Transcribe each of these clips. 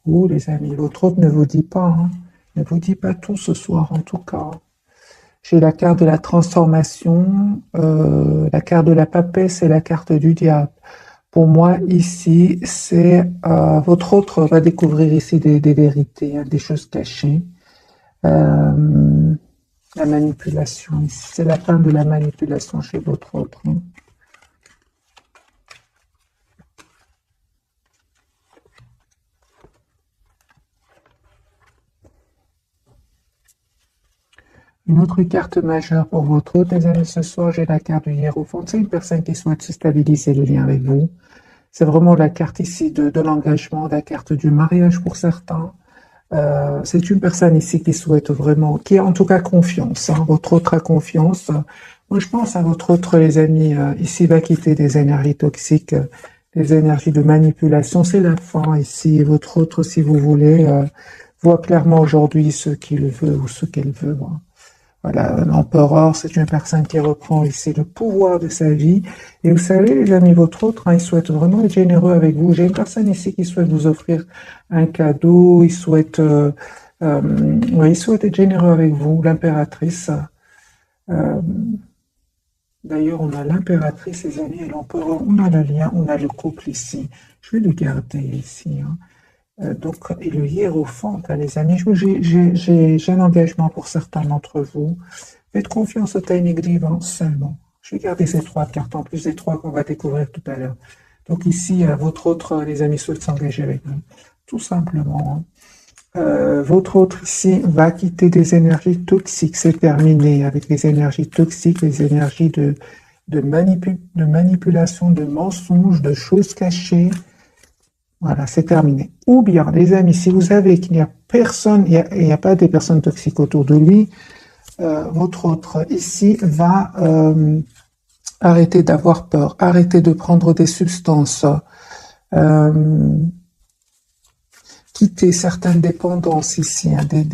vous, les amis. Votre autre ne vous dit pas, hein. Ne vous dit pas tout ce soir, en tout cas. J'ai la carte de la transformation, la carte de la papesse et la carte du diable. Pour moi, ici, c'est votre autre va découvrir ici des vérités, hein, des choses cachées. Euh, la manipulation, ici, c'est la fin de la manipulation chez votre autre, hein. Une autre carte majeure pour votre autre, les amis, ce soir, j'ai la carte du Hiérophante. C'est une personne qui souhaite stabiliser le lien avec vous. C'est vraiment la carte ici de l'engagement, la carte du mariage pour certains. C'est une personne ici qui souhaite vraiment, qui a en tout cas confiance, hein. Votre autre a confiance. Moi, je pense à votre autre, les amis, ici va quitter des énergies toxiques, des énergies de manipulation. C'est la fin ici. Et votre autre, si vous voulez, voit clairement aujourd'hui ce qu'il veut ou ce qu'elle veut, hein. Voilà, l'empereur, c'est une personne qui reprend ici le pouvoir de sa vie. Et vous savez, les amis, votre autre, hein, il souhaite vraiment être généreux avec vous. J'ai une personne ici qui souhaite vous offrir un cadeau. Ouais, il souhaite être généreux avec vous, l'impératrice. Euh, D'ailleurs, on a l'impératrice, les amis, et l'empereur. On a le lien, on a le couple ici. Je vais le garder ici, hein. Donc, et le hiérophant, hein, les amis, j'ai un engagement pour certains d'entre vous. Faites confiance au timing divin seulement. Je vais garder ces trois cartes en plus des trois qu'on va découvrir tout à l'heure. Donc ici, votre autre, les amis, souhaite s'engager avec nous. Tout simplement, hein. Votre autre ici va quitter des énergies toxiques. C'est terminé avec les énergies toxiques, les énergies de manipulation, de mensonges, de choses cachées. Voilà, c'est terminé. Ou bien, les amis, si vous savez qu'il n'y a personne, il n'y a pas des personnes toxiques autour de lui, votre autre ici va arrêter d'avoir peur, arrêter de prendre des substances, euh, quitter certaines dépendances ici, hein, des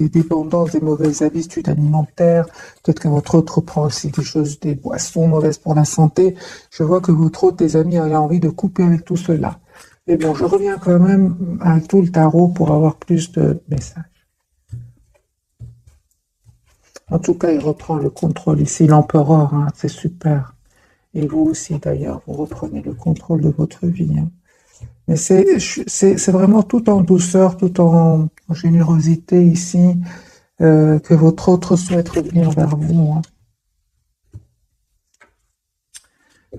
dépendances, des mauvaises habitudes alimentaires. Peut-être que votre autre prend aussi des choses, des boissons mauvaises pour la santé. Je vois que votre autre, des amis, a envie de couper avec tout cela. Mais bon, je reviens quand même à tout le tarot pour avoir plus de messages. En tout cas, il reprend le contrôle ici, l'empereur, hein, c'est super. Et vous aussi, d'ailleurs, vous reprenez le contrôle de votre vie, hein. Mais c'est vraiment tout en douceur, tout en générosité ici, que votre autre souhaite revenir vers vous, hein.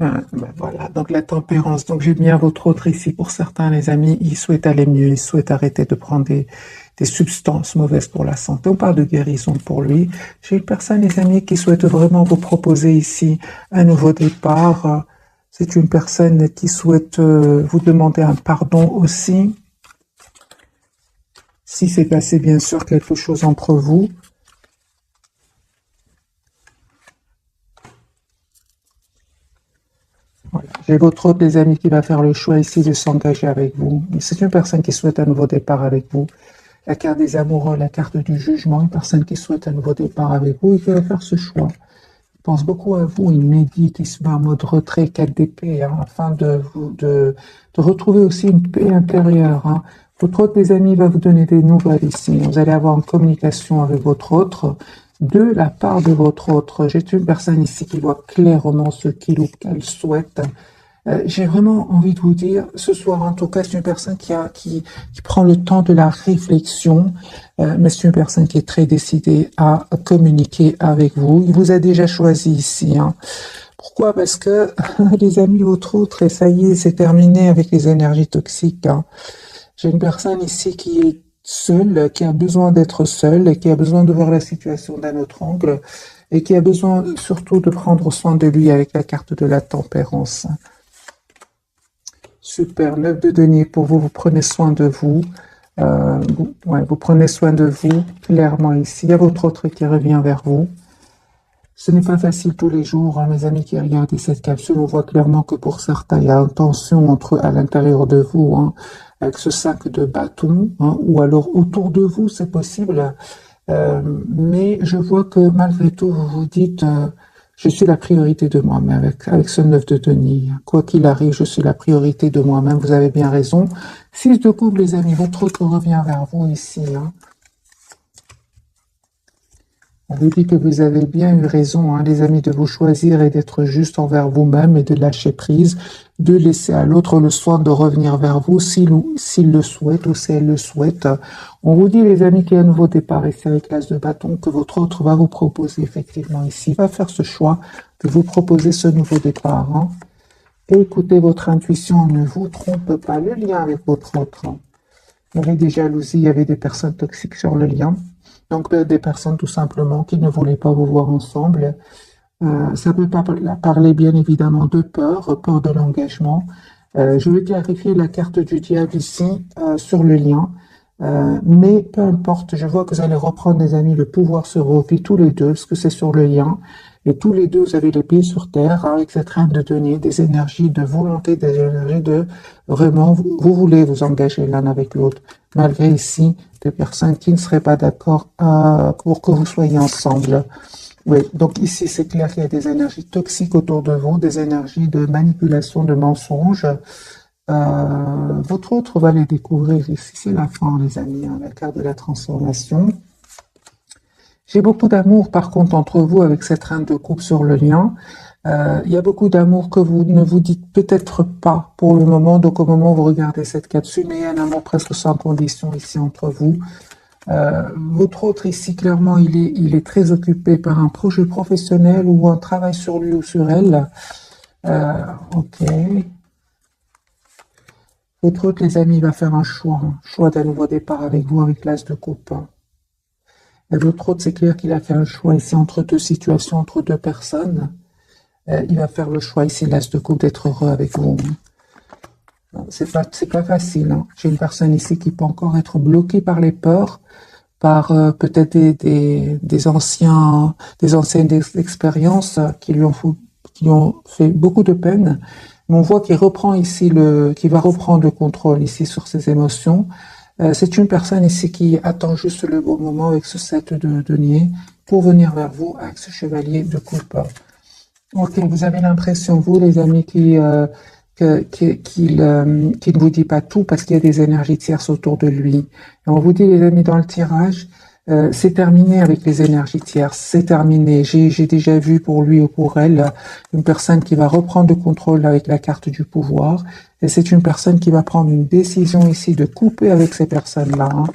Ben voilà, donc la tempérance. Donc j'ai bien votre autre ici. Pour certains, les amis, ils souhaitent aller mieux, ils souhaitent arrêter de prendre des substances mauvaises pour la santé. On parle de guérison pour lui. J'ai une personne, les amis, qui souhaite vraiment vous proposer ici un nouveau départ. C'est une personne qui souhaite vous demander un pardon aussi. Si c'est passé, bien sûr, quelque chose entre vous. Voilà. J'ai votre autre, les amis, qui va faire le choix ici de s'engager avec vous. C'est une personne qui souhaite un nouveau départ avec vous. La carte des amoureux, la carte du jugement, une personne qui souhaite un nouveau départ avec vous et qui va faire ce choix. Il pense beaucoup à vous, il médite, il se met en mode retrait 4 d'épée, hein, afin de retrouver aussi une paix intérieure, hein. Votre autre, les amis, va vous donner des nouvelles ici. Vous allez avoir une communication avec votre autre, de la part de votre autre. J'ai une personne ici qui voit clairement ce qu'il ou qu'elle souhaite. J'ai vraiment envie de vous dire, ce soir en tout cas, c'est une personne qui prend le temps de la réflexion, mais c'est une personne qui est très décidée à communiquer avec vous. Il vous a déjà choisi ici, hein. Pourquoi? Parce que les amis, votre autre, et ça y est, c'est terminé avec les énergies toxiques, hein. J'ai une personne ici qui est seule, qui a besoin d'être seule, et qui a besoin de voir la situation d'un autre angle, et qui a besoin surtout de prendre soin de lui avec la carte de la tempérance. Super, 9 de denier pour vous, vous prenez soin de vous. Vous prenez soin de vous, clairement ici. Il y a votre autre qui revient vers vous. Ce n'est pas facile tous les jours, hein, mes amis qui regardent cette capsule. On voit clairement que pour certains, il y a une tension à l'intérieur de vous, hein, avec ce sac de bâton, hein, ou alors autour de vous, c'est possible. Mais je vois que malgré tout, vous vous dites, Je suis la priorité de moi-même avec ce 9 de denier. Quoi qu'il arrive, je suis la priorité de moi-même. Vous avez bien raison. 6 de coupe, les amis. Votre autre revient vers vous ici. Hein. On vous dit que vous avez bien eu raison, hein, les amis, de vous choisir et d'être juste envers vous-même et de lâcher prise, de laisser à l'autre le soin de revenir vers vous s'il le souhaite ou si elle le souhaite. On vous dit, les amis, qu'il y a un nouveau départ ici avec l'as de bâton, que votre autre va vous proposer effectivement ici, va faire ce choix de vous proposer ce nouveau départ. Hein. Et écoutez votre intuition, ne vous trompe pas, le lien avec votre autre. Hein. Il y avait des jalousies, il y avait des personnes toxiques sur le lien. Donc, des personnes tout simplement qui ne voulaient pas vous voir ensemble. Ça peut pas parler bien évidemment de peur, peur de l'engagement. Je vais clarifier la carte du diable ici sur le lien. Mais peu importe, je vois que vous allez reprendre, les amis, le pouvoir sur vos vies, tous les deux, parce que c'est sur le lien. Et tous les deux, vous avez les pieds sur terre, avec cette reine de denier, des énergies de volonté, des énergies de vraiment, vous voulez vous engager l'un avec l'autre, malgré ici des personnes qui ne seraient pas d'accord pour que vous soyez ensemble. Oui, donc ici, c'est clair qu'il y a des énergies toxiques autour de vous, des énergies de manipulation, de mensonges. Votre autre va les découvrir ici, c'est la fin, les amis, hein, la carte de la transformation. J'ai beaucoup d'amour, par contre, entre vous, avec cette reine de coupe sur le lien. Il y a beaucoup d'amour que vous ne vous dites peut-être pas pour le moment, donc au moment où vous regardez cette capsule, mais il y a un amour presque sans condition ici entre vous. Votre autre ici, clairement, il est très occupé par un projet professionnel ou un travail sur lui ou sur elle. Ok. Votre autre, les amis, va faire un choix d'un nouveau départ avec vous, avec l'as de coupe. Et votre autre, c'est clair qu'il a fait un choix ici entre deux situations, entre deux personnes. Il va faire le choix ici, l'as de coupe, d'être heureux avec vous. C'est pas facile. Hein. J'ai une personne ici qui peut encore être bloquée par les peurs, par peut-être des anciennes expériences qui lui ont fait beaucoup de peine. Mais on voit qu'il reprend ici qu'il va reprendre le contrôle ici sur ses émotions. C'est une personne ici qui attend juste le bon moment avec ce 7 de denier pour venir vers vous avec ce chevalier de coupe. Ok, vous avez l'impression, vous les amis, qu'il ne vous dit pas tout parce qu'il y a des énergies tierces autour de lui. Et on vous dit, les amis, dans le tirage, c'est terminé avec les énergies tierces, c'est terminé. J'ai déjà vu pour lui ou pour elle une personne qui va reprendre le contrôle avec la carte du pouvoir. Et c'est une personne qui va prendre une décision ici de couper avec ces personnes-là. Hein.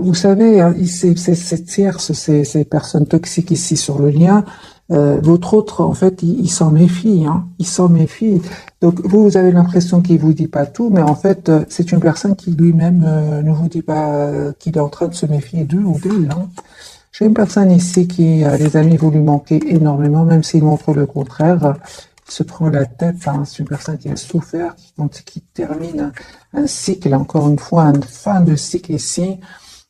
Vous savez, hein, ces tierces, ces personnes toxiques ici sur le lien, votre autre, en fait, il s'en méfie, hein, il s'en méfie. Donc, vous avez l'impression qu'il vous dit pas tout, mais en fait, c'est une personne qui lui-même ne vous dit pas qu'il est en train de se méfier d'eux ou d'elle. Hein. J'ai une personne ici qui, les amis, vous lui manquez énormément, même s'il montre le contraire. Il se prend la tête, hein, c'est une personne qui a souffert, qui termine un cycle, encore une fois, une fin de cycle ici.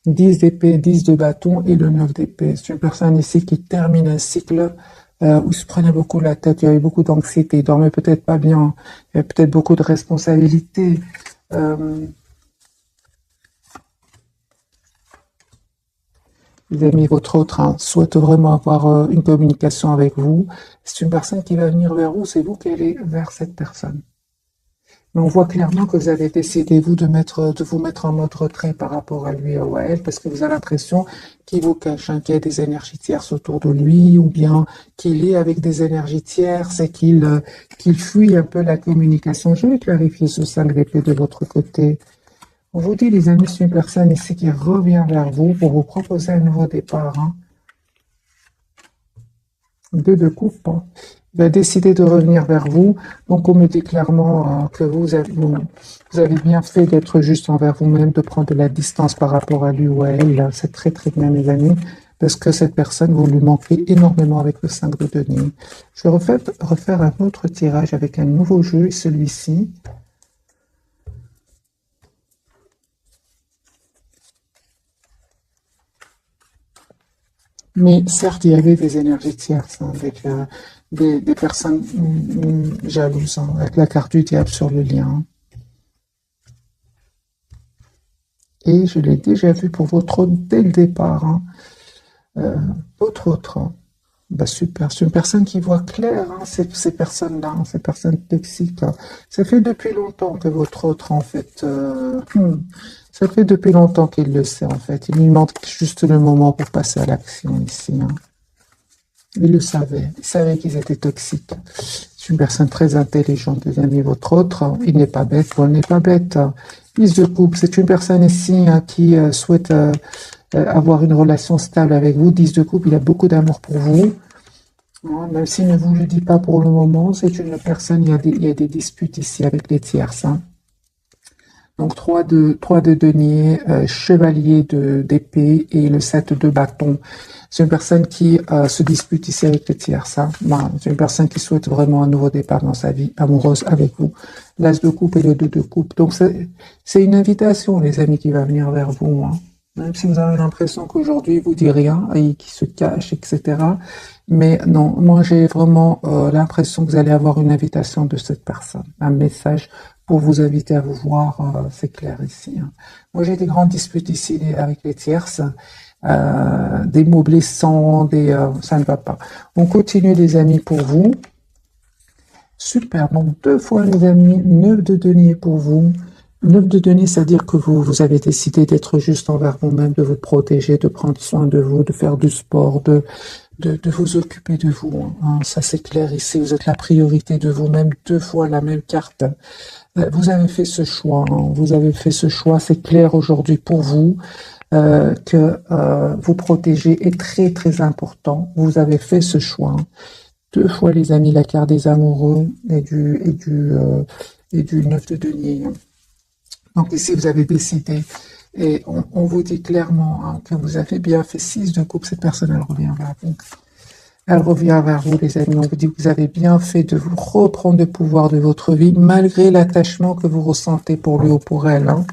10 d'épée, 10 de bâton et le 9 d'épée. C'est une personne ici qui termine un cycle où il se prenait beaucoup la tête, il y avait beaucoup d'anxiété, il dormait peut-être pas bien, il y avait peut-être beaucoup de responsabilités. Les amis, votre autre souhaite vraiment avoir une communication avec vous. C'est une personne qui va venir vers vous, c'est vous qui allez vers cette personne. Mais on voit clairement que vous avez décidé, vous, de vous mettre en mode retrait par rapport à lui ou à elle, parce que vous avez l'impression qu'il vous cache, hein, qu'il y a des énergies tierces autour de lui, ou bien qu'il est avec des énergies tierces et qu'il fuit un peu la communication. Je vais clarifier ce 5 d'épée de votre côté. On vous dit, les amis, c'est une personne ici qui revient vers vous pour vous proposer un nouveau départ. Hein. 2 de coupe. Hein. Il va décider de revenir vers vous. Donc, on me dit clairement que vous avez bien fait d'être juste envers vous-même, de prendre de la distance par rapport à lui ou à elle. C'est très, très bien, mes amis, parce que cette personne, vous lui manquez énormément avec le 5 de denier. Je vais refaire un autre tirage avec un nouveau jeu, celui-ci. Mais certes, il y avait des énergies tierces, hein, avec des personnes jalouses, hein, avec la carte du diable sur le lien. Et je l'ai déjà vu pour votre autre dès le départ. Hein. Votre autre, Bah super, c'est une personne qui voit clair, hein, ces personnes-là, hein, ces personnes toxiques. Hein. Ça fait depuis longtemps que votre autre, en fait, ça fait depuis longtemps qu'il le sait, en fait. Il lui manque juste le moment pour passer à l'action ici. Hein. Il savait qu'ils étaient toxiques. C'est une personne très intelligente, les amis. Votre autre, hein, il n'est pas bête, ou elle n'est pas bête. Hein. Fils de couple, c'est une personne ici hein, qui souhaite avoir une relation stable avec vous. 10 de couple, il a beaucoup d'amour pour vous. Hein, même s'il ne vous le dit pas pour le moment, c'est une personne, il y a des disputes ici avec les tierces. Hein. Donc 3 de denier, chevalier d'épée et le 7 de bâton. C'est une personne qui se dispute ici avec les tierces. Hein. Voilà, c'est une personne qui souhaite vraiment un nouveau départ dans sa vie amoureuse avec vous. L'as de coupe et le 2 de coupe. Donc c'est une invitation, les amis, qui va venir vers vous. Hein. Même si vous avez l'impression qu'aujourd'hui il vous dit rien et qu'il se cache, etc. Mais non, moi j'ai vraiment l'impression que vous allez avoir une invitation de cette personne, un message pour vous inviter à vous voir, c'est clair ici. Hein. Moi j'ai des grandes disputes ici avec les tierces, des mots blessants, ça ne va pas. On continue les amis pour vous. Super, donc 2 fois les amis, 9 de denier pour vous. 9 de denier, c'est-à-dire que vous avez décidé d'être juste envers vous-même, de vous protéger, de prendre soin de vous, de faire du sport, de vous occuper de vous. Hein. Ça, c'est clair ici. Vous êtes la priorité de vous-même. 2 fois la même carte. Vous avez fait ce choix. Hein. Vous avez fait ce choix. C'est clair aujourd'hui pour vous que vous protéger est très, très important. Vous avez fait ce choix. Hein. 2 fois, les amis, la carte des amoureux et du 9 de denier. Hein. Donc ici, vous avez décidé, et on vous dit clairement hein, que vous avez bien fait 6 de coupe, cette personne, elle revient vers vous. Elle revient vers vous, les amis. On vous dit que vous avez bien fait de vous reprendre le pouvoir de votre vie, malgré l'attachement que vous ressentez pour lui ou pour elle. Hein.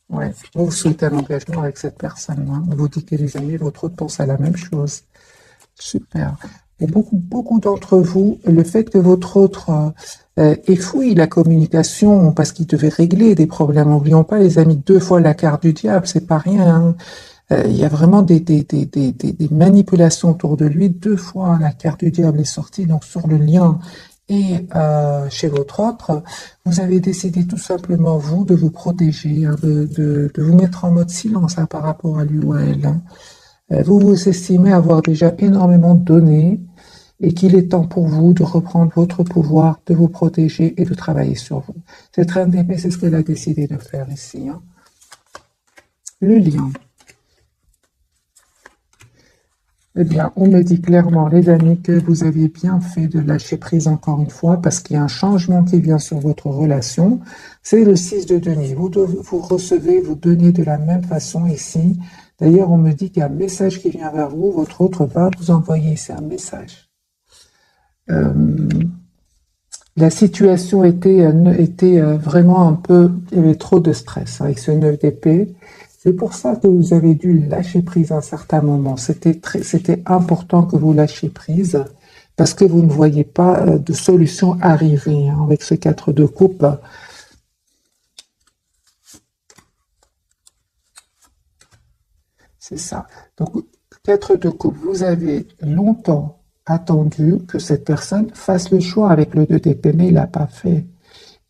Ouais. Vous souhaitez un engagement avec cette personne. Hein. On vous dit que les amis, votre autre pense à la même chose. Super. Et beaucoup d'entre vous, le fait que votre autre effouille la communication parce qu'il devait régler des problèmes. N'oublions pas, les amis, 2 fois la carte du diable, c'est pas rien. Hein. Il y a vraiment des manipulations autour de lui. 2 fois la carte du diable est sortie, donc sur le lien. Et chez votre autre, vous avez décidé tout simplement, vous, de vous protéger, hein, de vous mettre en mode silence hein, par rapport à lui ou à elle. Hein. Vous vous estimez avoir déjà énormément donné et qu'il est temps pour vous de reprendre votre pouvoir, de vous protéger et de travailler sur vous. Cette reine d'épée, c'est ce qu'elle a décidé de faire ici. Hein. Le lien. Eh bien, on me dit clairement, les amis, que vous aviez bien fait de lâcher prise encore une fois parce qu'il y a un changement qui vient sur votre relation. C'est le 6 de denier. Vous recevez, vous donnez de la même façon ici. D'ailleurs, on me dit qu'il y a un message qui vient vers vous. Votre autre va vous envoyer, c'est un message. La situation était vraiment un peu, il y avait trop de stress avec ce 9 d'épée. C'est pour ça que vous avez dû lâcher prise à un certain moment. C'était important que vous lâchiez prise parce que vous ne voyez pas de solution arriver hein, avec ce 4 de coupe. C'est ça. Donc, 4 de coupe, vous avez longtemps attendu que cette personne fasse le choix avec le 2 d'épée, mais il l'a pas fait.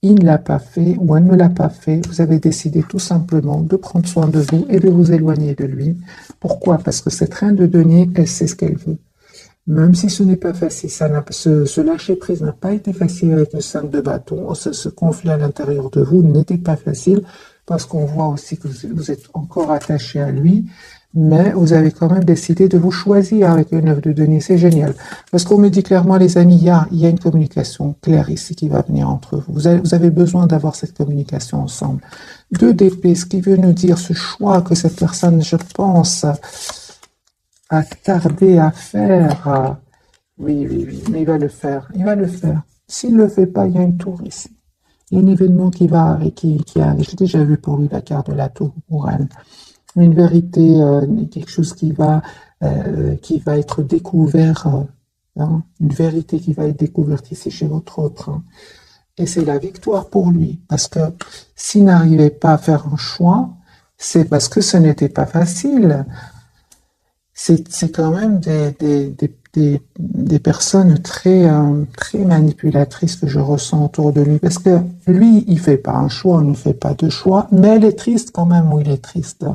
Il ne l'a pas fait ou elle ne l'a pas fait. Vous avez décidé tout simplement de prendre soin de vous et de vous éloigner de lui. Pourquoi? Parce que cette reine de denier, elle sait ce qu'elle veut. Même si ce n'est pas facile, ce lâcher prise n'a pas été facile avec le 5 de bâton. Ce conflit à l'intérieur de vous n'était pas facile parce qu'on voit aussi que vous êtes encore attaché à lui. Mais vous avez quand même décidé de vous choisir avec le 9 de denier. C'est génial. Parce qu'on me dit clairement, les amis, il y a une communication claire ici qui va venir entre vous. Vous avez besoin d'avoir cette communication ensemble. 2 d'épée, ce qui veut nous dire ce choix que cette personne, je pense, a tardé à faire. Oui, mais il va le faire. Il va le faire. S'il ne le fait pas, il y a une tour ici. Il y a un événement qui arrive. J'ai déjà vu pour lui la carte de la tour pour elle. Une vérité, quelque chose qui va être découvert, hein, une vérité qui va être découverte ici chez votre autre. Hein. Et c'est la victoire pour lui, parce que s'il n'arrivait pas à faire un choix, c'est parce que ce n'était pas facile. C'est quand même des des personnes très manipulatrices que je ressens autour de lui. Parce que lui, il fait pas un choix, il ne fait pas de choix, mais elle est triste quand même, ou il est triste.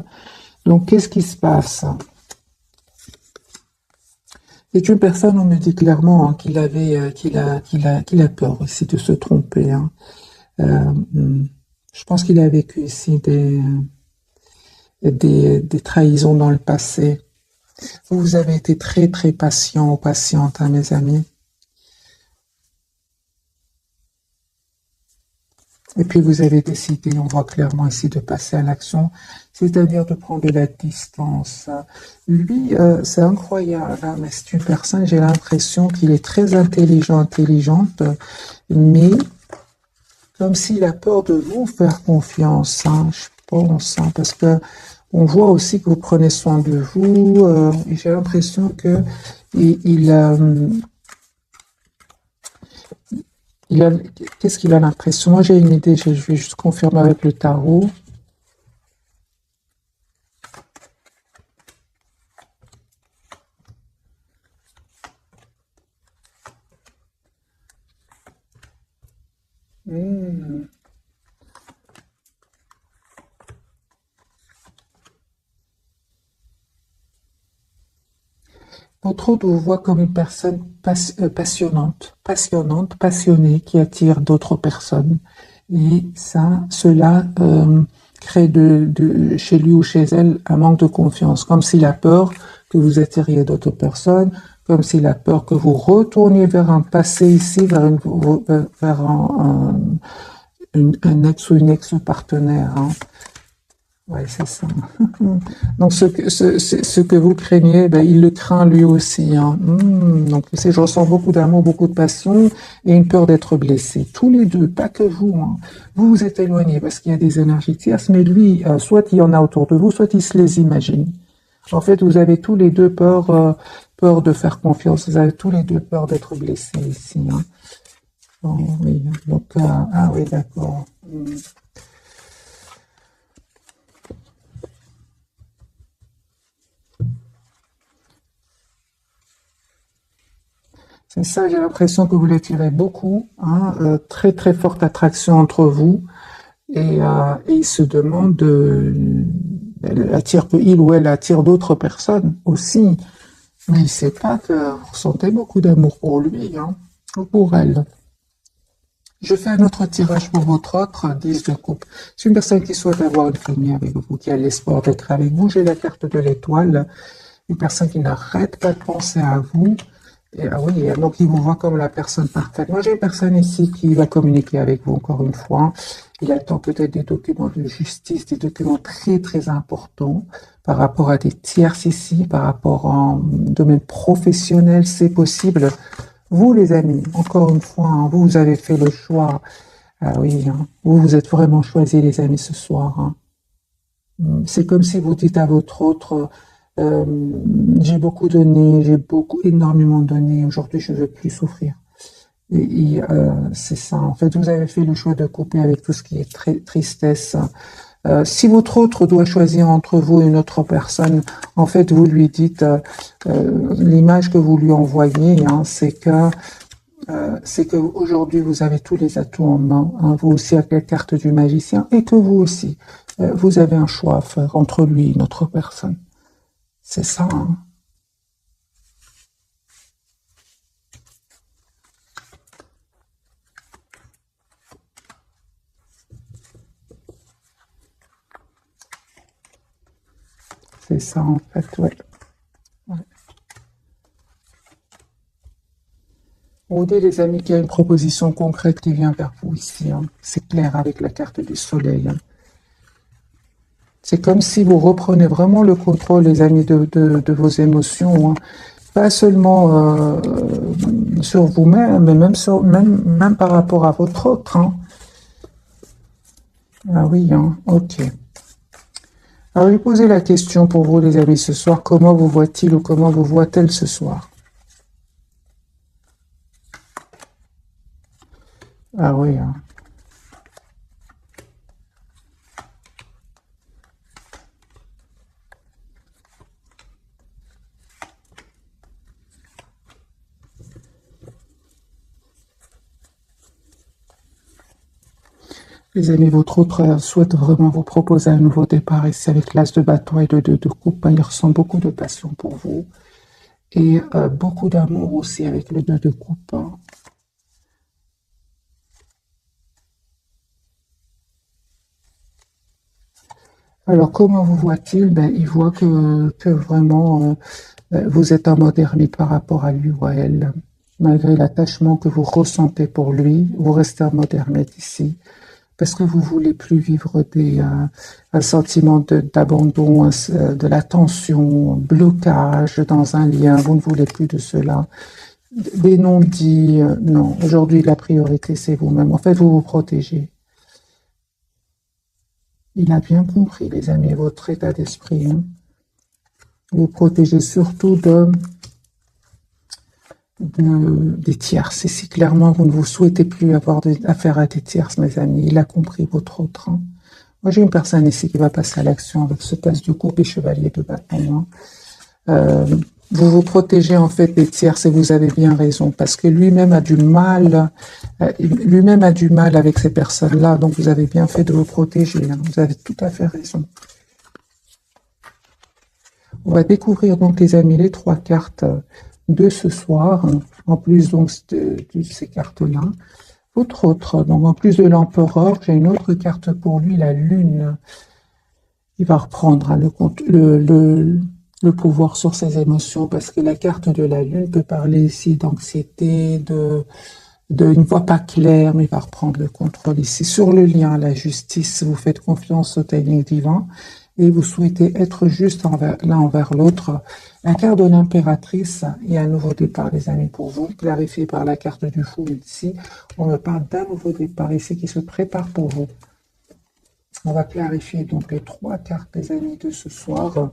Donc, qu'est-ce qui se passe? C'est une personne, on me dit clairement, hein, qu'il a peur aussi de se tromper, hein. Je pense qu'il a vécu ici des trahisons dans le passé. Vous avez été très patient ou patiente, hein, mes amis. Et puis vous avez décidé, on voit clairement ici, de passer à l'action, c'est-à-dire de prendre de la distance. Lui, c'est incroyable, hein, mais c'est une personne, j'ai l'impression qu'il est très intelligente, mais comme s'il a peur de vous faire confiance, hein, je pense, hein, parce que on voit aussi que vous prenez soin de vous, et j'ai l'impression que il a, il a, qu'est-ce qu'il a l'impression? Moi, j'ai une idée, je vais juste confirmer avec le tarot. Hmm. Votre autre vous voit comme une personne passionnée, qui attire d'autres personnes. Et ça, cela crée chez lui ou chez elle un manque de confiance, comme s'il a peur que vous attiriez d'autres personnes, comme s'il a peur que vous retourniez vers un passé ici, vers un ex ou une ex-partenaire, hein. Ouais, c'est ça. Donc, ce que vous craignez, ben, il le craint lui aussi, hein. Donc, je ressens beaucoup d'amour, beaucoup de passion et une peur d'être blessé. Tous les deux, pas que vous, hein. Vous vous êtes éloigné parce qu'il y a des énergies tierces, mais lui, soit il y en a autour de vous, soit il se les imagine. En fait, vous avez tous les deux peur de faire confiance. Vous avez tous les deux peur d'être blessés ici, hein. Oh, oui. Donc, ah oui, d'accord. C'est ça, j'ai l'impression que vous l'attirez beaucoup, hein, très forte attraction entre vous, et il se demande, elle attire, il ou elle attire d'autres personnes aussi, mais il ne sait pas que vous ressentez beaucoup d'amour pour lui, hein, ou pour elle. Je fais un autre tirage pour votre autre 10 de coupe. C'est une personne qui souhaite avoir une famille avec vous, qui a l'espoir d'être avec vous. J'ai la carte de l'étoile, une personne qui n'arrête pas de penser à vous. Et, ah oui, donc il vous voit comme la personne parfaite. Moi, j'ai une personne ici qui va communiquer avec vous encore une fois. Il attend peut-être des documents de justice, des documents très importants par rapport à des tierces ici, par rapport en domaine professionnel, c'est possible. Vous, les amis, encore une fois, hein, vous avez fait le choix. Ah oui, hein, vous êtes vraiment choisis, les amis, ce soir, hein. C'est comme si vous dites à votre autre, euh, j'ai beaucoup donné, énormément donné, aujourd'hui je ne veux plus souffrir. C'est ça, en fait, vous avez fait le choix de couper avec tout ce qui est tristesse. Si votre autre doit choisir entre vous et une autre personne, en fait, vous lui dites, l'image que vous lui envoyez, hein, c'est que aujourd'hui vous avez tous les atouts en main, hein, vous aussi avec la carte du magicien, et que vous aussi, vous avez un choix à faire entre lui et une autre personne. C'est ça, hein. C'est ça en fait, ouais. Ouais. On dit, les amis, qu'il y a une proposition concrète qui vient vers vous ici, hein. C'est clair avec la carte du soleil, hein. C'est comme si vous reprenez vraiment le contrôle, les amis, de vos émotions, hein. Pas seulement sur vous-même, mais même par rapport à votre autre, hein. Ah oui, hein, ok. Alors, je vais poser la question pour vous, les amis, ce soir. Comment vous voit-il ou comment vous voit-elle ce soir? Ah oui, hein. Les amis, votre autre souhaite vraiment vous proposer un nouveau départ ici avec l'as de bâton et le 2 de coupe. Il ressent beaucoup de passion pour vous et beaucoup d'amour aussi avec le 2 de coupe. Alors, comment vous voit-il? Ben, il voit que vraiment vous êtes en mode ermite par rapport à lui ou à elle. Malgré l'attachement que vous ressentez pour lui, vous restez en mode ermite ici. Parce que vous voulez plus vivre un sentiment d'abandon, de la tension, blocage dans un lien. Vous ne voulez plus de cela. Des non-dits, non. Aujourd'hui, la priorité, c'est vous-même. En fait, vous vous protégez. Il a bien compris, les amis, votre état d'esprit. Hein. Vous protégez surtout des tierces. Et si clairement vous ne vous souhaitez plus avoir affaire à des tierces, mes amis, il a compris votre autre. Hein. Moi, j'ai une personne ici qui va passer à l'action avec ce passe de coupe et chevalier de bâton. Hein. Vous vous protégez en fait des tierces et vous avez bien raison parce que lui-même a du mal, avec ces personnes-là. Donc vous avez bien fait de vous protéger. Hein. Vous avez tout à fait raison. On va découvrir donc les amis les 3 cartes de ce soir, hein, en plus donc de ces cartes-là. Votre autre, donc en plus de l'empereur, j'ai une autre carte pour lui, la lune. Il va reprendre hein, le pouvoir sur ses émotions parce que la carte de la lune peut parler ici d'anxiété, une voix pas claire, mais il va reprendre le contrôle ici. Sur le lien, la justice, vous faites confiance au timing divin et vous souhaitez être juste l'un envers l'autre. La carte de l'impératrice et un nouveau départ, les amis, pour vous, clarifié par la carte du fou ici. On me parle d'un nouveau départ ici qui se prépare pour vous. On va clarifier donc les 3 cartes, les amis, de ce soir.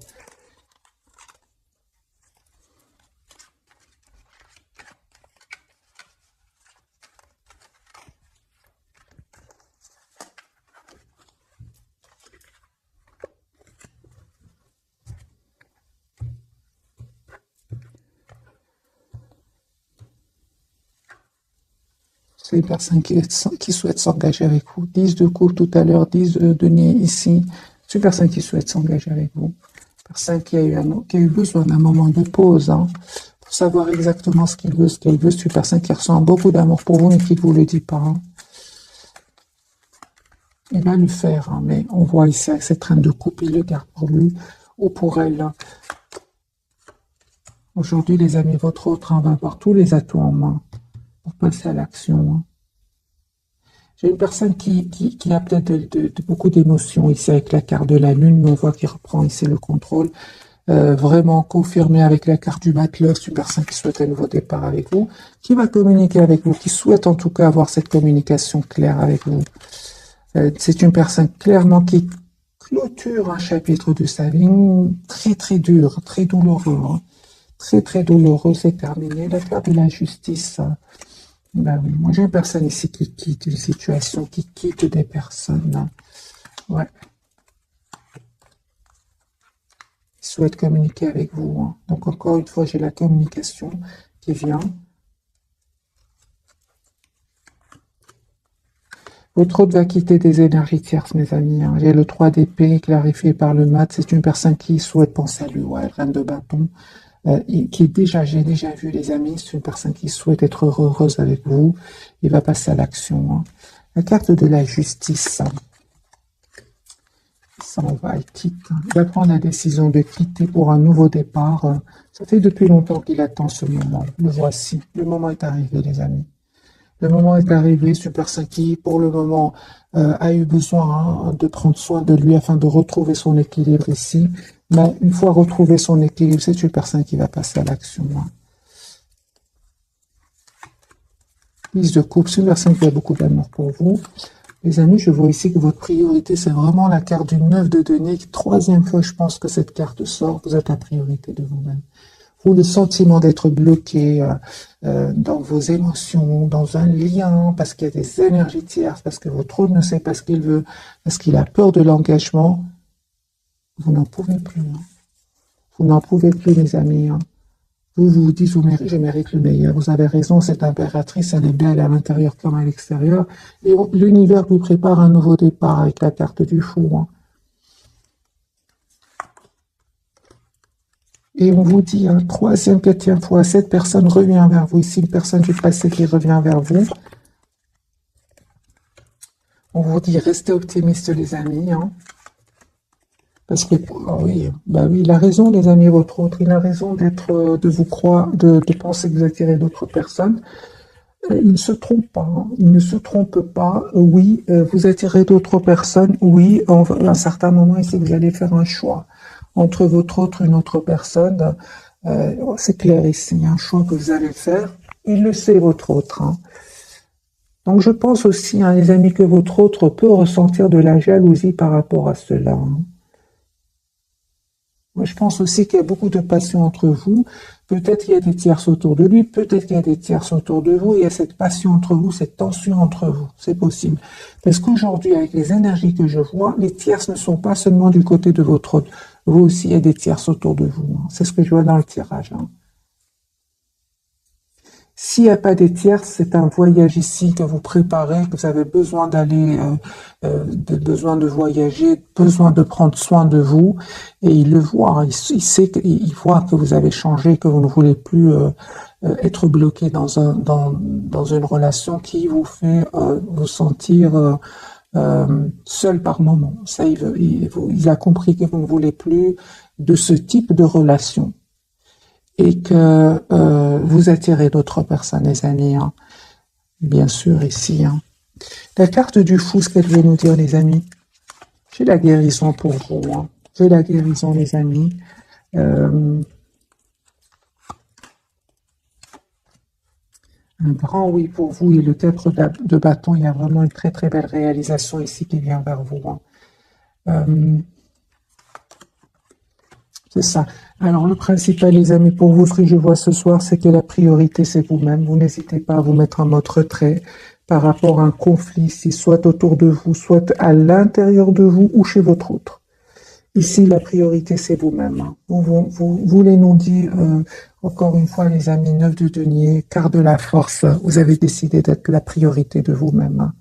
C'est une personne qui souhaite s'engager avec vous. 10 de coupe tout à l'heure, 10 de denier ici. C'est une personne qui souhaite s'engager avec vous. Personne qui a eu besoin d'un moment de pause hein, pour savoir exactement ce qu'il veut, ce qu'elle veut. C'est une personne qui ressent beaucoup d'amour pour vous mais qui ne vous le dit pas. Hein. Il va le faire, hein, mais on voit ici avec cette reine de coupe, il le garde pour lui ou pour elle. Aujourd'hui, les amis, votre autre va avoir tous les atouts en main pour passer à l'action. Hein. J'ai une personne qui a peut-être beaucoup d'émotions ici avec la carte de la lune, mais on voit qu'il reprend ici le contrôle. Vraiment confirmé avec la carte du battleur, c'est une personne qui souhaite un nouveau départ avec vous, qui va communiquer avec vous, qui souhaite en tout cas avoir cette communication claire avec vous. C'est une personne clairement qui clôture un chapitre de sa vie très très dur, très douloureux. Hein. Très très douloureux, c'est terminé. La carte de la justice. Ben oui, moi j'ai une personne ici qui quitte une situation, qui quitte des personnes. Hein. Ouais. Ils souhaitent communiquer avec vous. Hein. Donc encore une fois, j'ai la communication qui vient. Votre autre va quitter des énergies tierces, mes amis. Hein. J'ai le 3 d'épée clarifié par le mat. C'est une personne qui souhaite penser à lui. Ouais, reine de bâton. J'ai déjà vu les amis. C'est une personne qui souhaite être heureuse avec vous. Il va passer à l'action. Hein. La carte de la justice. Ça, on va, il quitte. Il va prendre la décision de quitter pour un nouveau départ. Ça fait depuis longtemps qu'il attend ce moment. Le voici. Le moment est arrivé, les amis. Le moment est arrivé, c'est une personne qui, pour le moment, a eu besoin hein, de prendre soin de lui afin de retrouver son équilibre ici. Mais une fois retrouvé son équilibre, c'est une personne qui va passer à l'action. Hein. 10 de coupe, c'est une personne qui a beaucoup d'amour pour vous. Les amis, je vois ici que votre priorité, c'est vraiment la carte du 9 de denier. 3e fois, je pense que cette carte sort. Vous êtes la priorité de vous-même. Ou le sentiment d'être bloqué dans vos émotions, dans un lien, parce qu'il y a des énergies tierces, parce que votre autre ne sait pas ce qu'il veut, parce qu'il a peur de l'engagement, vous n'en pouvez plus. Hein. Vous n'en pouvez plus, les amis. Hein. Vous vous dites, je mérite le meilleur. Vous avez raison, cette impératrice, elle est belle à l'intérieur comme à l'extérieur. Et l'univers vous prépare un nouveau départ avec la carte du fou, hein. Et on vous dit, hein, troisième, quatrième fois, cette personne revient vers vous. Ici, une personne du passé qui revient vers vous. On vous dit, restez optimistes, les amis, hein. Parce que, ah oui, bah oui, il a raison, les amis, votre autre. Il a raison de vous croire, de penser que vous attirez d'autres personnes. Il ne se trompe pas, hein. Il ne se trompe pas. Oui, vous attirez d'autres personnes. Oui, à un certain moment, ici, vous allez faire un choix entre votre autre et une autre personne. C'est clair ici, un choix que vous allez faire. Il le sait, votre autre, hein. Donc, je pense aussi, hein, les amis, que votre autre peut ressentir de la jalousie par rapport à cela, hein. Moi, je pense aussi qu'il y a beaucoup de passion entre vous. Peut-être qu'il y a des tierces autour de lui, peut-être qu'il y a des tierces autour de vous. Il y a cette passion entre vous, cette tension entre vous. C'est possible. Parce qu'aujourd'hui, avec les énergies que je vois, les tierces ne sont pas seulement du côté de votre autre. Vous aussi, il y a des tierces autour de vous, hein. C'est ce que je vois dans le tirage, hein. S'il n'y a pas des tierces, c'est un voyage ici que vous préparez, que vous avez besoin d'aller, besoin de voyager, besoin de prendre soin de vous. Et il le voit, hein. Il sait qu'il voit que vous avez changé, que vous ne voulez plus être bloqué dans une relation qui vous fait vous sentir seul par moment. Ça, il a compris que vous ne voulez plus de ce type de relation et que vous attirez d'autres personnes, les amis, hein. Bien sûr, ici, hein. La carte du fou, ce qu'elle veut nous dire, les amis. J'ai la guérison pour vous, hein. J'ai la guérison, les amis. Un grand oui pour vous et le 4 de bâton, il y a vraiment une très très belle réalisation ici qui vient vers vous, hein. C'est ça. Alors, le principal, les amis, pour vous, ce que je vois ce soir, c'est que la priorité, c'est vous-même. Vous n'hésitez pas à vous mettre en mode retrait par rapport à un conflit, si soit autour de vous, soit à l'intérieur de vous ou chez votre autre. Ici, la priorité, c'est vous-même, hein. Vous les non dit, encore une fois, les amis, 9 de denier, quart de la force. Vous avez décidé d'être la priorité de vous-même, hein.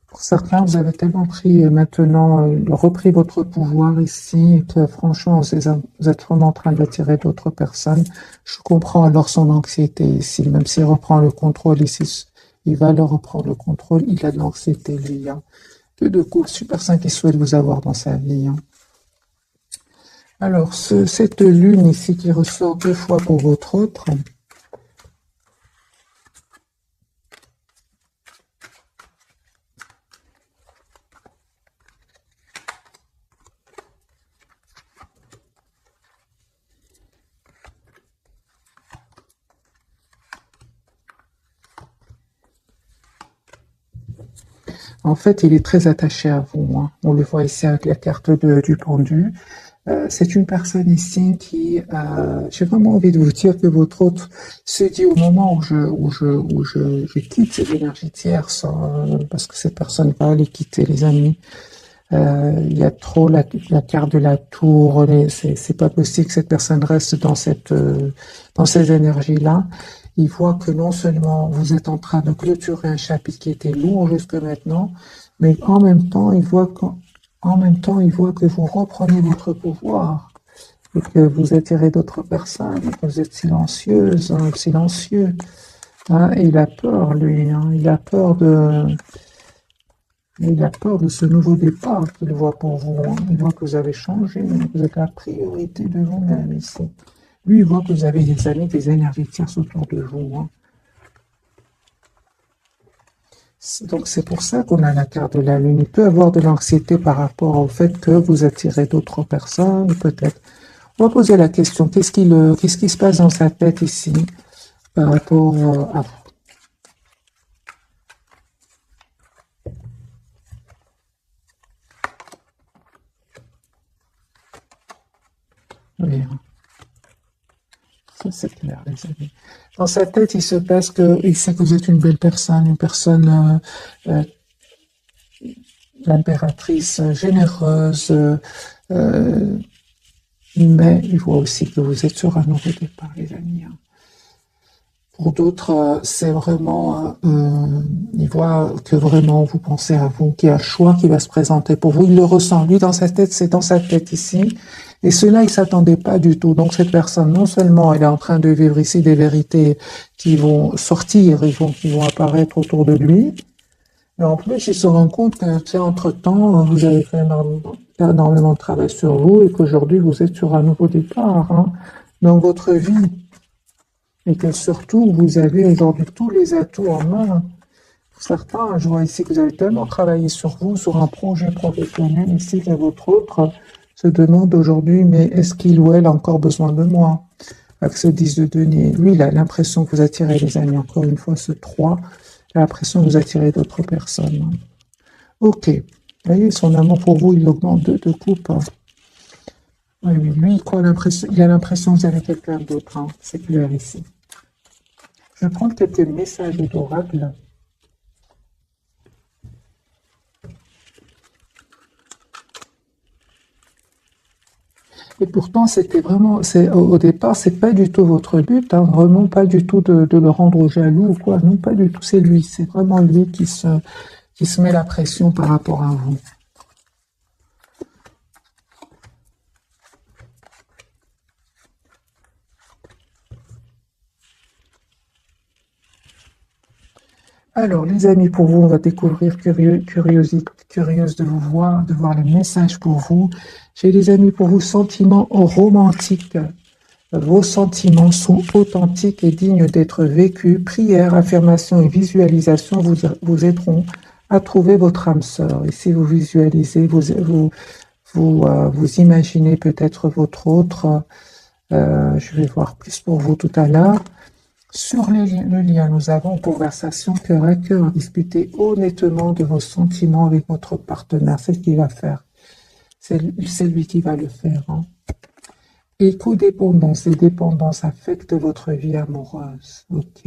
Pour certains, vous avez tellement pris maintenant, repris votre pouvoir ici, que franchement, vous êtes vraiment en train d'attirer d'autres personnes. Je comprends alors son anxiété ici, même s'il reprend le contrôle ici, il va le reprendre le contrôle, il a de l'anxiété, lui, hein. Peu de couple, super sain qui souhaite vous avoir dans sa vie, hein. Alors, cette lune ici qui ressort 2 fois pour votre autre, en fait, il est très attaché à vous, hein. On le voit ici avec la carte du pendu. C'est une personne ici qui, j'ai vraiment envie de vous dire que votre autre se dit au moment où je quitte ces énergies tierces, parce que cette personne va les quitter, les amis. Il y a trop la carte de la tour, c'est pas possible que cette personne reste dans ces énergies-là. Il voit que non seulement vous êtes en train de clôturer un chapitre qui était lourd jusque maintenant, mais en même temps, il voit que vous reprenez votre pouvoir et que vous attirez d'autres personnes, que vous êtes silencieuse, hein, silencieux, hein. Et il a peur, lui, hein. Il a peur de ce nouveau départ qu'il voit pour vous, hein. Il voit que vous avez changé, que vous êtes la priorité de vous-même ici. Lui, il voit que vous avez des amis, des énergies tierces autour de vous, hein. Donc c'est pour ça qu'on a la carte de la lune. Il peut avoir de l'anxiété par rapport au fait que vous attirez d'autres personnes, peut-être. On va poser la question, qu'est-ce qui se passe dans sa tête ici par rapport à vous? Oui, ça c'est clair, les amis. Dans sa tête, il se passe qu'il sait que vous êtes une belle personne, une personne l'impératrice généreuse, mais il voit aussi que vous êtes sur un nouveau départ, les amis. Pour d'autres, c'est vraiment, il voit que vraiment vous pensez à vous, qu'il y a un choix qui va se présenter pour vous. Il le ressent, lui, dans sa tête, c'est dans sa tête ici. Et cela, il s'attendait pas du tout. Donc cette personne, non seulement elle est en train de vivre ici des vérités qui vont sortir, qui vont apparaître autour de lui, mais en plus, il se rend compte que, entre-temps, vous avez fait énormément de travail sur vous et qu'aujourd'hui, vous êtes sur un nouveau départ dans votre vie. Et que surtout, vous avez aujourd'hui tous les atouts en main. Pour certains, je vois ici que vous avez tellement travaillé sur vous, sur un projet professionnel, ici que votre autre se demande aujourd'hui, mais est-ce qu'il ou elle a encore besoin de moi? Avec ce 10 de denier. Lui, il a l'impression que vous attirez les amis, encore une fois, ce 3, il a l'impression que vous attirez d'autres personnes. Ok. Vous voyez, son amour pour vous, il augmente de coupe. Oui, lui, il a l'impression que vous avez quelqu'un d'autre. C'est clair ici. Je vais prendre quelques messages d'oracle. Et pourtant, c'était vraiment, au départ, c'est pas du tout votre but, vraiment pas du tout de le rendre jaloux ou quoi, non, pas du tout, c'est lui, c'est vraiment lui qui se met la pression par rapport à vous. Alors, les amis, pour vous, on va découvrir curieuse de vous voir, de voir les messages pour vous. J'ai des amis pour vous, sentiments romantiques. Vos sentiments sont authentiques et dignes d'être vécus. Prières, affirmations et visualisations vous aideront à trouver votre âme sœur. Et si vous visualisez, vous imaginez peut-être votre autre. Je vais voir plus pour vous tout à l'heure. Sur le lien, nous avons conversation cœur à cœur, discuter honnêtement de vos sentiments avec votre partenaire. C'est ce qu'il va faire. C'est lui qui va le faire. Et codépendance et dépendance affectent votre vie amoureuse. Ok.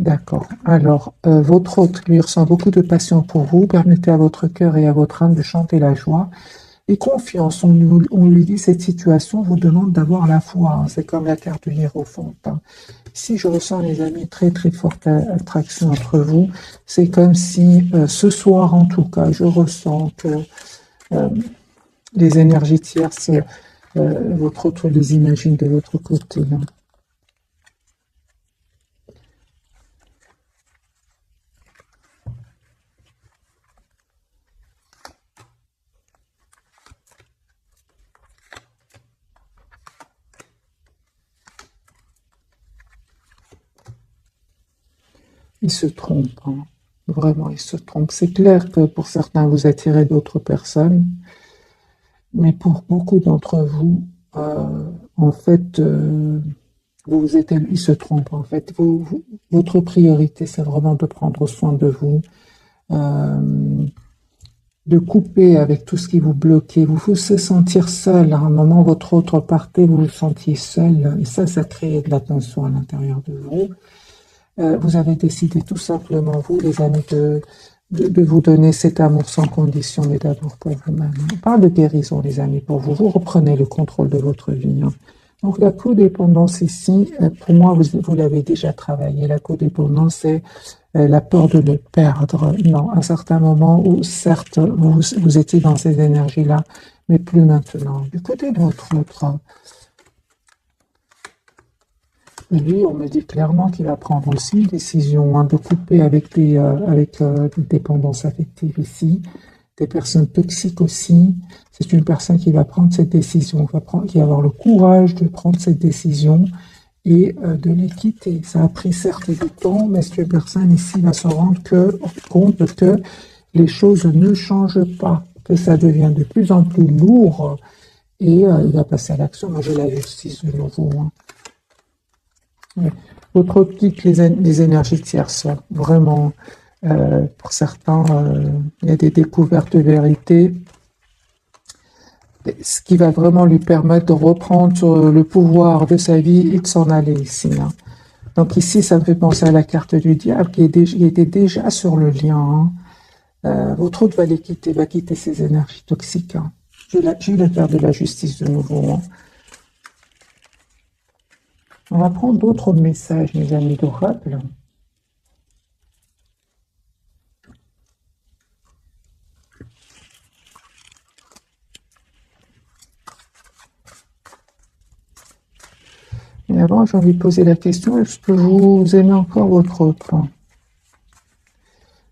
D'accord. Alors, votre hôte lui ressent beaucoup de passion pour vous. Permettez à votre cœur et à votre âme de chanter la joie. Et confiance, on lui dit, cette situation vous demande d'avoir la foi. C'est comme la carte du hiérophante. Ici, je ressens, les amis, très très forte attraction entre vous. C'est comme si, ce soir en tout cas, je ressens que les énergies tierces, votre autre les imagine de votre côté. Il se trompe, vraiment, il se trompe. C'est clair que pour certains, vous attirez d'autres personnes, mais pour beaucoup d'entre vous, en fait, il se trompe, en fait. Votre priorité, c'est vraiment de prendre soin de vous, de couper avec tout ce qui vous bloquait. Vous vous sentir seul. À un moment, votre autre partait, vous vous sentiez seul, et ça crée de la tension à l'intérieur de vous. Vous avez décidé tout simplement, vous, les amis, de vous donner cet amour sans condition, mais d'amour pour vous-même. On parle de guérison, les amis, pour vous. Vous reprenez le contrôle de votre vie. Donc, la codépendance ici, pour moi, vous l'avez déjà travaillé. La codépendance, c'est la peur de le perdre. Non, à un certain moment où, certes, vous étiez dans ces énergies-là, mais plus maintenant. Du côté de votre autre, lui, on me dit clairement qu'il va prendre aussi une décision de couper avec des dépendances affectives ici, des personnes toxiques aussi. C'est une personne qui va prendre cette décision, qui va avoir le courage de prendre cette décision et de les quitter. Ça a pris certes du temps, mais cette personne ici va se rendre compte que les choses ne changent pas, que ça devient de plus en plus lourd et il va passer à l'action. Moi, je la justice de nouveau. Votre optique, les énergies tierces, vraiment, pour certains, il y a des découvertes de vérité, ce qui va vraiment lui permettre de reprendre le pouvoir de sa vie et de s'en aller ici. Donc ici, ça me fait penser à la carte du diable qui était déjà sur le lien, hein. Votre hôte va quitter ses énergies toxiques, hein. J'ai eu la carte de la justice de nouveau, hein. On va prendre d'autres messages, mes amis d'oracle. Mais avant, j'ai envie de poser la question, est-ce que vous aimez encore votre autre?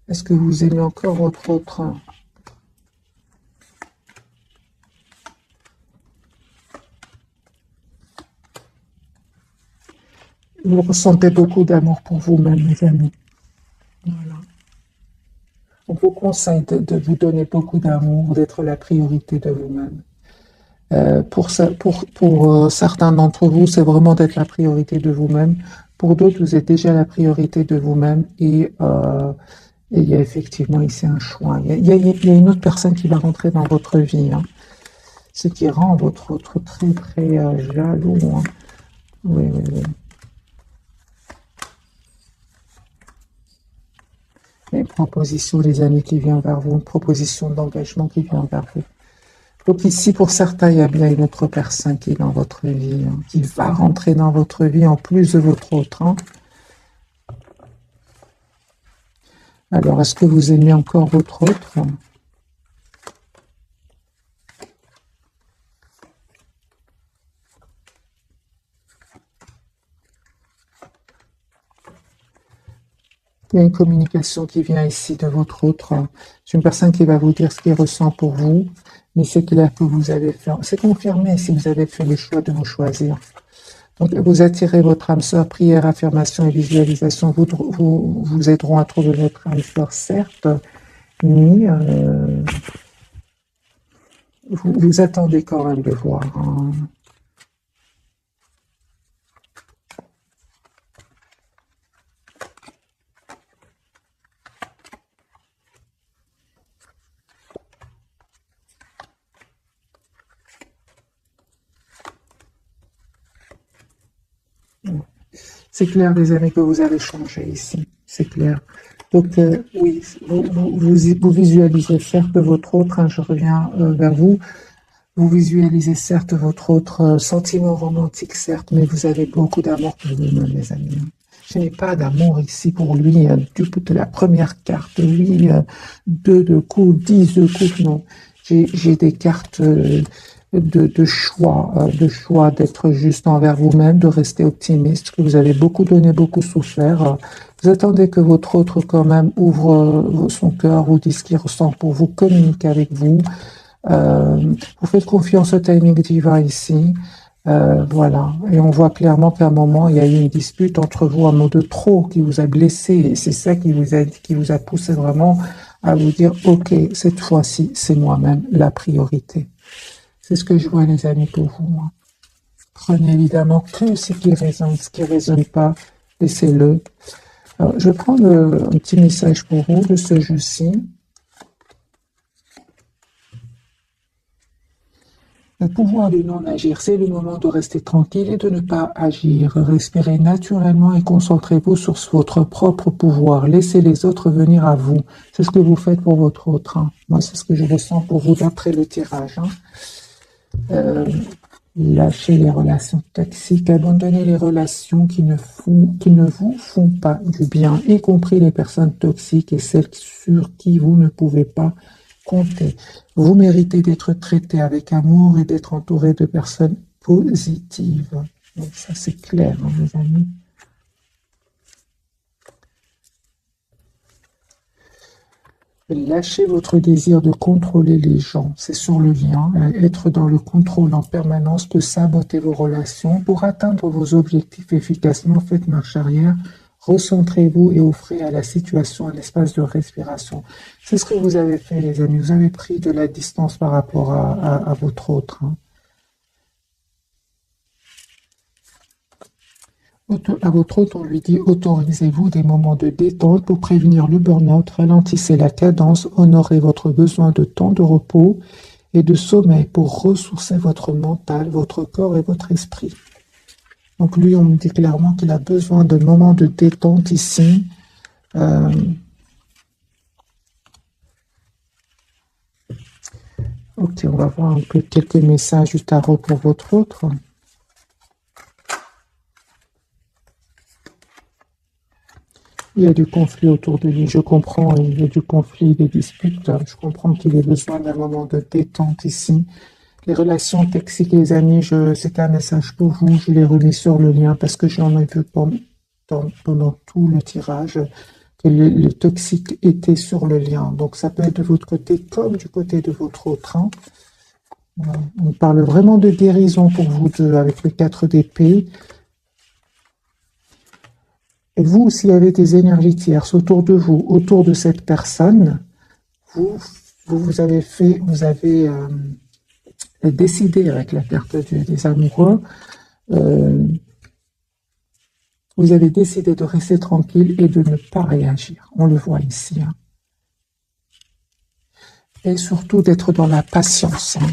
Est-ce que vous aimez encore votre autre? Vous ressentez beaucoup d'amour pour vous-même, mes amis. Voilà. On vous conseille de vous donner beaucoup d'amour, d'être la priorité de vous-même. Pour certains d'entre vous, c'est vraiment d'être la priorité de vous-même. Pour d'autres, vous êtes déjà la priorité de vous-même et il y a effectivement ici un choix. Il y a une autre personne qui va rentrer dans votre vie, hein. Ce qui rend votre autre très très jaloux, hein. Oui, oui, oui. Une proposition, les amis, qui vient vers vous, une proposition d'engagement qui vient vers vous. Donc ici, pour certains, il y a bien une autre personne qui est dans votre vie, hein, qui va rentrer dans votre vie en plus de votre autre, hein. Alors, est-ce que vous aimez encore votre autre? Il y a une communication qui vient ici de votre autre. C'est une personne qui va vous dire ce qu'il ressent pour vous, mais c'est clair que vous avez fait, c'est confirmé si vous avez fait le choix de vous choisir. Donc, vous attirez votre âme sœur, prière, affirmation et visualisation vous aideront à trouver votre âme sœur, certes, mais vous attendez quand même de voir, hein. C'est clair, les amis, que vous avez changé ici. C'est clair. Donc, oui, vous visualisez certes votre autre, hein, je reviens vers vous. Vous visualisez certes votre autre sentiment romantique, certes, mais vous avez beaucoup d'amour pour vous-même, les amis. Je n'ai pas d'amour ici pour lui, du bout de la première carte, oui, 2 de coups, 10 de coups, non. J'ai des cartes de choix d'être juste envers vous-même, de rester optimiste, que vous avez beaucoup donné, beaucoup souffert. Vous attendez que votre autre quand même ouvre son cœur, vous dise ce qu'il ressent pour vous, communique avec vous. Vous faites confiance au timing divin ici. Voilà. Et on voit clairement qu'à un moment, il y a eu une dispute entre vous, un mot de trop qui vous a blessé. Et c'est ça qui vous a poussé vraiment à vous dire, OK, cette fois-ci, c'est moi-même la priorité. C'est ce que je vois, les amis, pour vous, moi. Prenez évidemment que ce qui résonne pas, laissez-le. Alors, je vais prendre un petit message pour vous de ce jeu-ci. Le pouvoir de non-agir, c'est le moment de rester tranquille et de ne pas agir. Respirez naturellement et concentrez-vous sur votre propre pouvoir. Laissez les autres venir à vous. C'est ce que vous faites pour votre autre, hein. Moi, c'est ce que je ressens pour vous d'après le tirage, hein. Lâchez les relations toxiques, abandonnez les relations qui ne vous font pas du bien, y compris les personnes toxiques et celles sur qui vous ne pouvez pas compter. Vous méritez d'être traité avec amour et d'être entouré de personnes positives. Donc ça, c'est clair, hein, mes amis. Lâchez votre désir de contrôler les gens, c'est sur le lien. Être dans le contrôle en permanence peut saboter vos relations. Pour atteindre vos objectifs efficacement, faites marche arrière, recentrez-vous et offrez à la situation un espace de respiration. C'est ce que vous avez fait, les amis. Vous avez pris de la distance par rapport à votre autre, hein. À votre hôte, on lui dit autorisez-vous des moments de détente pour prévenir le burn-out, ralentissez la cadence, honorez votre besoin de temps de repos et de sommeil pour ressourcer votre mental, votre corps et votre esprit. Donc lui, on me dit clairement qu'il a besoin de moments de détente ici. Ok, on va voir un peu quelques messages du tarot pour votre autre. Il y a du conflit autour de lui, je comprends, il y a du conflit, des disputes. Je comprends qu'il ait besoin d'un moment de détente ici. Les relations toxiques, les amis, c'est un message pour vous, je l'ai remis sur le lien parce que j'en ai vu pendant tout le tirage que le toxique était sur le lien. Donc ça peut être de votre côté comme du côté de votre autre. Hein. On parle vraiment de guérison pour vous deux avec les 4 d'épée. Et vous, s'il y avait des énergies tierces autour de vous, autour de cette personne, vous avez décidé avec la carte des amoureux, vous avez décidé de rester tranquille et de ne pas réagir. On le voit ici. Hein. Et surtout d'être dans la patience. Hein.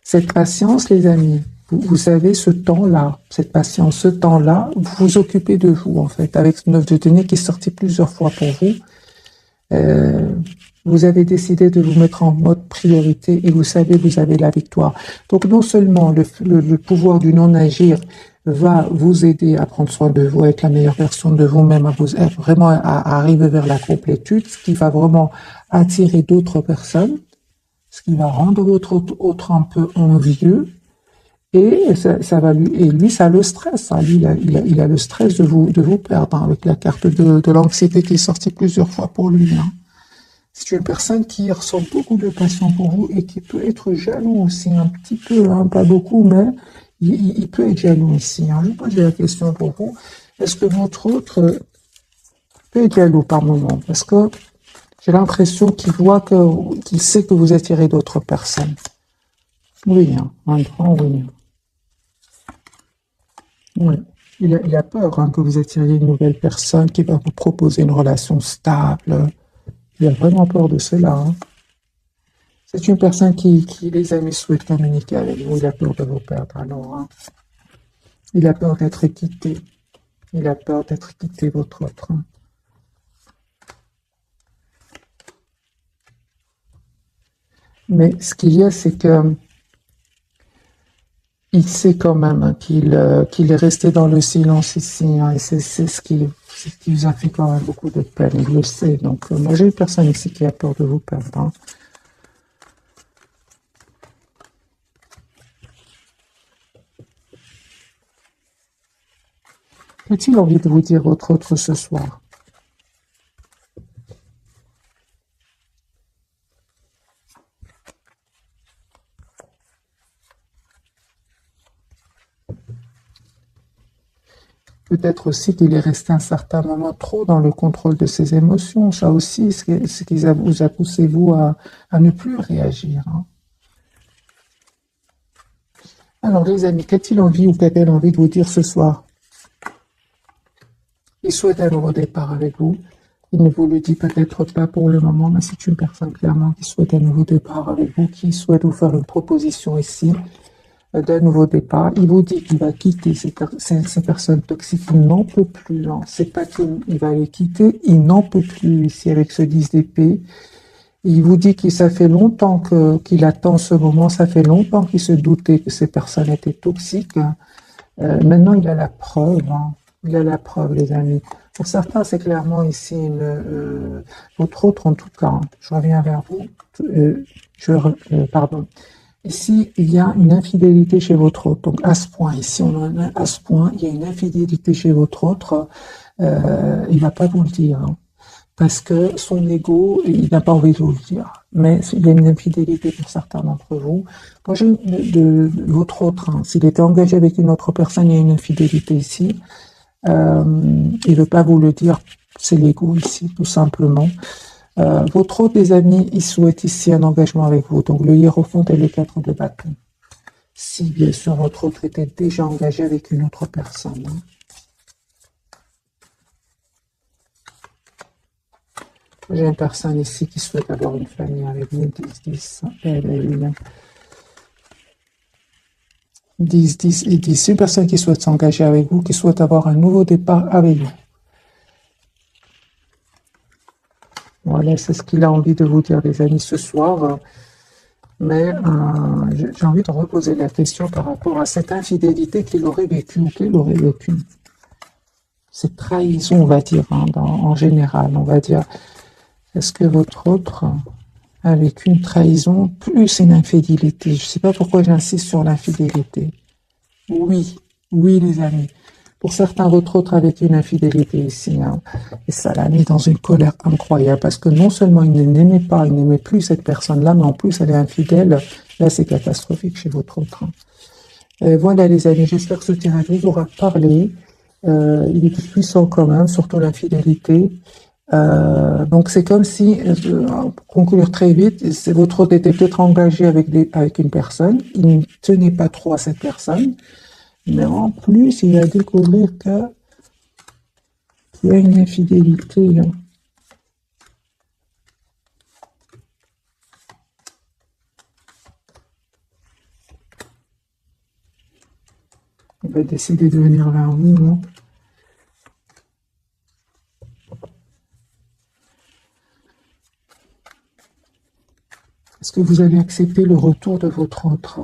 Cette patience, les amis, vous savez, ce temps-là, cette patience, ce temps-là, vous vous occupez de vous, en fait, avec ce 9 de denier qui est sorti plusieurs fois pour vous. Vous avez décidé de vous mettre en mode priorité et vous savez, vous avez la victoire. Donc, non seulement le pouvoir du non-agir va vous aider à prendre soin de vous, être la meilleure version de vous-même, à arriver vers la complétude, ce qui va vraiment attirer d'autres personnes, ce qui va rendre votre autre un peu envieux, et ça va lui, et lui, ça le stress, hein. Lui, il a le stress de vous perdre, hein, avec la carte de l'anxiété qui est sortie plusieurs fois pour lui, hein. C'est une personne qui ressent beaucoup de passion pour vous et qui peut être jaloux aussi, un petit peu, hein, pas beaucoup, mais il peut être jaloux ici. Hein. Je vous pose la question pour vous. Est-ce que votre autre peut être jaloux par moment? Parce que j'ai l'impression qu'il sait que vous attirez d'autres personnes. Oui, hein, un grand oui. Oui. Il a peur, hein, que vous attiriez une nouvelle personne qui va vous proposer une relation stable. Il a vraiment peur de cela. Hein. C'est une personne qui, les amis, souhaite communiquer avec vous. Il a peur de vous perdre. Alors, hein. Il a peur d'être quitté. Il a peur d'être quitté, votre autre. Hein. Mais ce qu'il y a, c'est que il sait quand même, hein, qu'il est resté dans le silence ici. Hein, et c'est ce qui vous a fait quand même beaucoup de peine. Il le sait. Donc, moi, j'ai une personne ici qui a peur de vous perdre. Hein. Qu'a-t-il envie de vous dire votre autre ce soir? Peut-être aussi qu'il est resté un certain moment trop dans le contrôle de ses émotions. Ça aussi, ce qui vous a poussé, vous, à ne plus réagir. Hein. Alors, les amis, qu'a-t-il envie ou qu'a-t-elle envie de vous dire ce soir? Il souhaite un nouveau départ avec vous. Il ne vous le dit peut-être pas pour le moment, mais c'est une personne clairement qui souhaite un nouveau départ avec vous, qui souhaite vous faire une proposition ici d'un nouveau départ. Il vous dit qu'il va quitter ces personnes toxiques. Il n'en peut plus. Hein. C'est pas qu'il va les quitter, il n'en peut plus ici avec ce 10 d'épée. Il vous dit que ça fait longtemps qu'il attend ce moment, ça fait longtemps qu'il se doutait que ces personnes étaient toxiques. Maintenant, il a la preuve. Hein. Il a la preuve, les amis. Pour certains, c'est clairement ici votre autre, en tout cas. Hein. Je reviens vers vous. Pardon. Ici, il y a une infidélité chez votre autre. Donc, à ce point, ici, on en a à ce point, il y a une infidélité chez votre autre. Il va pas vous le dire. Hein, parce que son ego, il n'a pas envie de vous le dire. Mais il y a une infidélité pour certains d'entre vous. Moi, j'ai de votre autre. Hein, s'il était engagé avec une autre personne, il y a une infidélité ici. Il ne veut pas vous le dire. C'est l'ego ici, tout simplement. Votre autre, des amis, il souhaite ici un engagement avec vous. Donc, le hiérophant et le 4 de bâton. Si, bien sûr, votre autre était déjà engagé avec une autre personne. Hein. J'ai une personne ici qui souhaite avoir une famille avec vous. 10, 10, 10, 10 et 10. C'est une personne qui souhaite s'engager avec vous, qui souhaite avoir un nouveau départ avec vous. Voilà, c'est ce qu'il a envie de vous dire, les amis, ce soir. Mais j'ai envie de reposer la question par rapport à cette infidélité qu'il aurait vécue, cette trahison, on va dire, hein, en général, on va dire. Est-ce que votre autre a vécu une trahison plus une infidélité? Je ne sais pas pourquoi j'insiste sur l'infidélité. Oui, oui, les amis. Pour certains, votre autre a vécu une infidélité ici, hein, et ça l'a mis dans une colère incroyable, parce que non seulement il ne l'aimait pas, il n'aimait plus cette personne-là, mais en plus elle est infidèle. Là, c'est catastrophique chez votre autre, hein. Voilà, les amis, j'espère que ce tirage vous aura parlé. Il est puissant quand même, surtout l'infidélité. Donc c'est comme si, pour conclure très vite, votre autre était peut-être engagé avec une personne, il ne tenait pas trop à cette personne, mais en plus il va découvrir qu'il y a une infidélité, hein. Il va décider de venir vers vous, hein. Est-ce que vous allez accepter le retour de votre autre?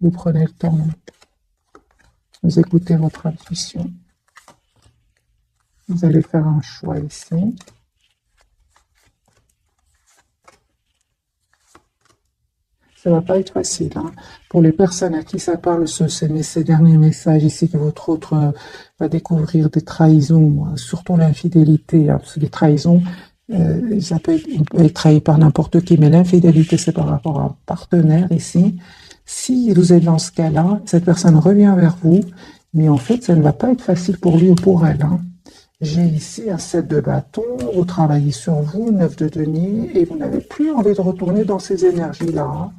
Vous prenez le temps, vous écoutez votre intuition. Vous allez faire un choix ici. Ça va pas être facile, hein. Pour les personnes à qui ça parle, ces derniers messages ici, que votre autre va découvrir des trahisons, surtout l'infidélité, hein, parce que les trahisons, ça peut être trahi par n'importe qui, mais l'infidélité, c'est par rapport à un partenaire ici. Si vous êtes dans ce cas-là, cette personne revient vers vous, mais en fait, ça ne va pas être facile pour lui ou pour elle, hein. J'ai ici un 7 de bâton, vous travaillez sur vous, 9 de denier, et vous n'avez plus envie de retourner dans ces énergies-là, hein.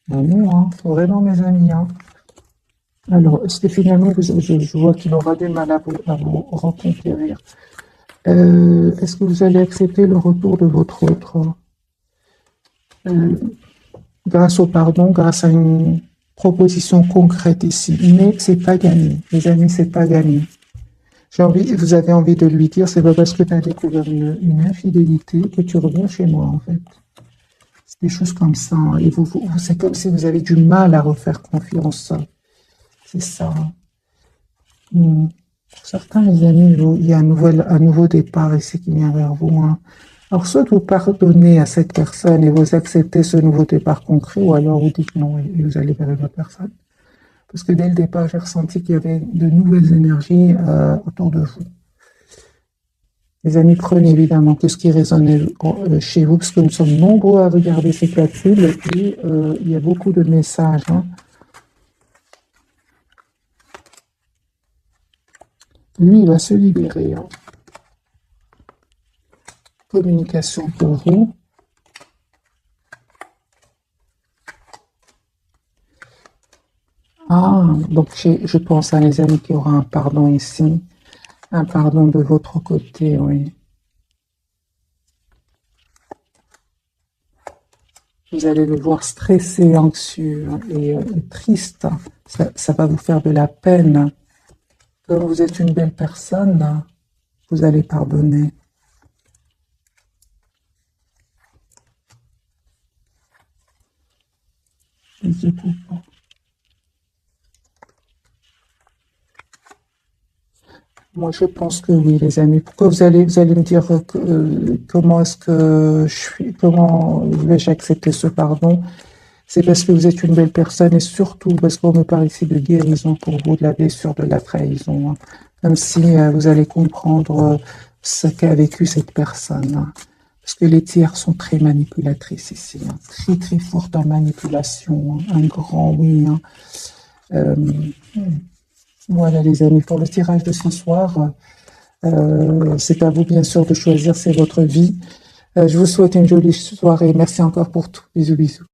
Non, hein, vraiment, mes amis, hein. Alors, est-ce que finalement, je vois qu'il aura du mal à vous reconquérir. Est-ce que vous allez accepter le retour de votre autre grâce au pardon, grâce à une proposition concrète ici? Mais c'est pas gagné, les amis, c'est pas gagné. Vous avez envie de lui dire, c'est pas parce que tu as découvert une infidélité que tu reviens chez moi, en fait. C'est des choses comme ça, hein. Et c'est comme si vous avez du mal à refaire confiance. C'est ça. Pour certains, les amis, il y a un nouveau départ ici qui vient vers vous, hein. Alors, soit vous pardonnez à cette personne et vous acceptez ce nouveau départ concret, ou alors vous dites non et vous allez vers une autre personne. Parce que dès le départ, j'ai ressenti qu'il y avait de nouvelles énergies autour de vous. Les amis, prenez évidemment tout ce qui résonne chez vous, parce que nous sommes nombreux à regarder ces calculs, et puis il y a beaucoup de messages, hein. Lui, il va se libérer, hein. Communication pour vous. Ah, donc je pense à les amis qu'il y aura un pardon ici. Un pardon de votre côté, oui. Vous allez le voir stressé, anxieux et triste. Ça va vous faire de la peine. Comme vous êtes une belle personne, vous allez pardonner. Moi, je pense que oui, les amis. Pourquoi vous allez me dire comment est-ce que comment vais-je accepter ce pardon? C'est parce que vous êtes une belle personne et surtout parce qu'on me parle ici de guérison pour vous, de la blessure, de la trahison, hein. Comme si vous allez comprendre ce qu'a vécu cette personne, hein. Parce que les tiers sont très manipulatrices ici, hein. Très très fortes en manipulation, hein. Un grand oui, hein. Voilà les amis, pour le tirage de ce soir, c'est à vous bien sûr de choisir, c'est votre vie. Je vous souhaite une jolie soirée. Merci encore pour tout. Bisous bisous.